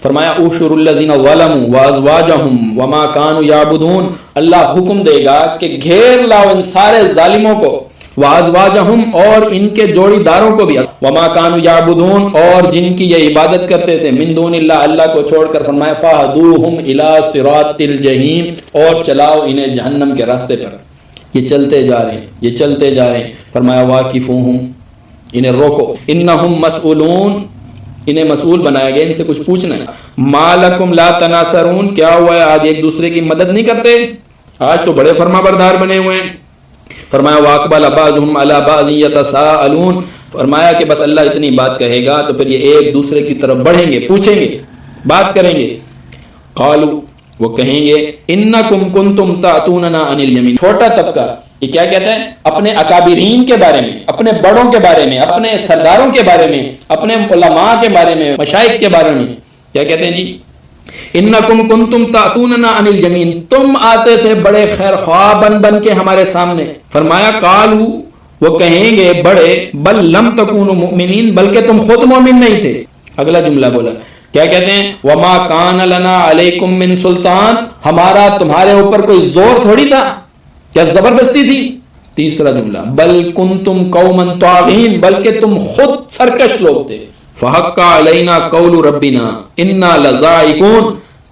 فرمایا احشروا الذین ظلموا وازواجہم وما کانوا یعبدون، اللہ حکم دے گا کہ گھیر لاؤ ان سارے ظالموں کو، وازواجہم اور ان کے جوڑی داروں کو بھی، وما کانوا یعبدون اور جن کی یہ عبادت کرتے تھے من دون اللہ، اللہ کو چھوڑ کر، فرمایا فاہدوہم الی صراط الجحیم، اور چلاؤ انہیں جہنم کے راستے پر۔ یہ چلتے جا رہے ہیں، یہ چلتے جا رہے ہیں، فرمایا واقفوہم، انہیں روکو، انہم مسئولون، انہیں مسئول بنایا گیا، ان سے کچھ پوچھنا ہے۔ ما لکم لا تناصرون، کیا ہوا ہے آج ایک دوسرے کی مدد نہیں کرتے؟ آج تو بڑے فرما بردار بنے ہوئے ہیں۔ فرمایا واقبل بعضهم علی بعض یتساءلون، فرمایا کہ بس اللہ اتنی بات کہے گا تو پھر یہ ایک دوسرے کی طرف بڑھیں گے، پوچھیں گے، بات کریں گے۔ قالوا، وہ کہیں گے انکم کنتم تعتوننا عن الیمین، چھوٹا طبقہ یہ کیا کہتا ہے؟ اپنے اکابرین کے بارے میں، اپنے بڑوں کے بارے میں، اپنے سرداروں کے بارے میں، اپنے علماء کے بارے میں، مشائخ کے بارے میں کیا کہتے ہیں جی؟ انکم کنتم تعتوننا عن الیمین، تم آتے تھے بڑے خیر خواہ بن بن کے ہمارے سامنے۔ فرمایا قالوا، وہ کہیں گے بڑے، بل لم تکونوا مؤمنین، بلکہ تم خود مومن نہیں تھے۔ اگلا جملہ بولا، کیا کہتے ہیں؟ وما کان لنا علیکم من سلطان، ہمارا تمہارے اوپر کوئی زور تھوڑی تھا، کیا زبردستی تھی؟ تیسرا جملہ، بل کنتم قوما طاغین، بلکہ تم خود سرکش لوگ تھے۔ فحق علینا قول ربنا انا لذائقون،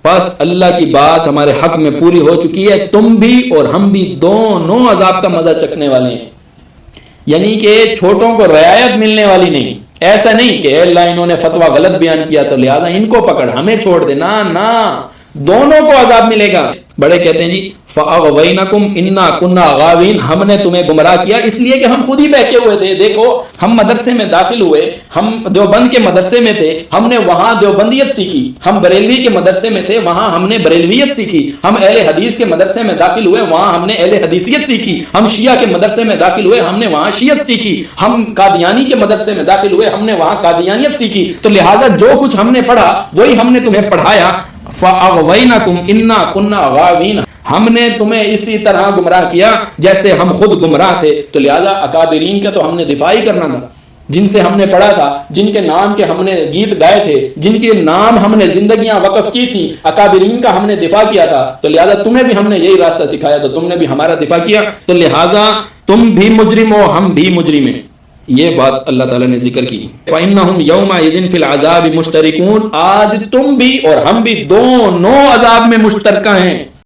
پس اللہ کی بات ہمارے حق میں پوری ہو چکی ہے، تم بھی اور ہم بھی دونوں عذاب کا مزہ چکھنے والے ہیں۔ یعنی کہ چھوٹوں کو رعایت ملنے والی نہیں، ایسا نہیں کہ اللہ انہوں نے فتویٰ غلط بیان کیا تو لہذا ان کو پکڑ ہمیں چھوڑ دے، نہ، دونوں کو عذاب ملے گا۔ بڑے کہتے ہیں جی فاغوینکم انا کنا غاوین، ہم نے تمہیں گمراہ کیا اس لیے کہ ہم خود ہی بہکے ہوئے تھے۔ دیکھو ہم مدرسے میں داخل ہوئے، ہم دیوبند کے مدرسے میں تھے، ہم نے وہاں دیوبندیت سیکھی، ہم بریلوی کے مدرسے میں تھے، وہاں ہم نے بریلویت سیکھی، ہم اہل حدیث کے مدرسے میں داخل ہوئے، وہاں ہم نے اہل حدیثیت سیکھی، ہم شیعہ کے مدرسے میں داخل ہوئے، ہم نے وہاں شیعت سیکھی، ہم قادیانی کے مدرسے میں داخل ہوئے، ہم نے وہاں قادیانیت سیکھی، تو لہٰذا جو کچھ ہم نے پڑھا وہی ہم نے تمہیں پڑھایا۔ فاغوینکم انا کنا غاوین، ہم نے تمہیں اسی طرح گمراہ کیا جیسے ہم خود گمراہ تھے، تو لہذا اکابرین کا تو ہم نے دفاع ہی کرنا تھا، جن سے ہم نے پڑھا تھا، جن کے نام کے ہم نے گیت گائے تھے، جن کے نام ہم نے زندگیاں وقف کی تھی، اکابرین کا ہم نے دفاع کیا تھا، تو لہذا تمہیں بھی ہم نے یہی راستہ سکھایا تو تم نے بھی ہمارا دفاع کیا، تو لہذا تم بھی مجرم ہو، ہم بھی مجرم ہیں۔ یہ بات اللہ تعالیٰ نے ذکر کی۔ فَإِنَّهُمْ يَوْمَئِذٍ فِي الْعَذَابِ مُشْتَرِكُونَ، آج تم بھی اور ہم بھی دونوں عذاب میں مشترکہ ہیں۔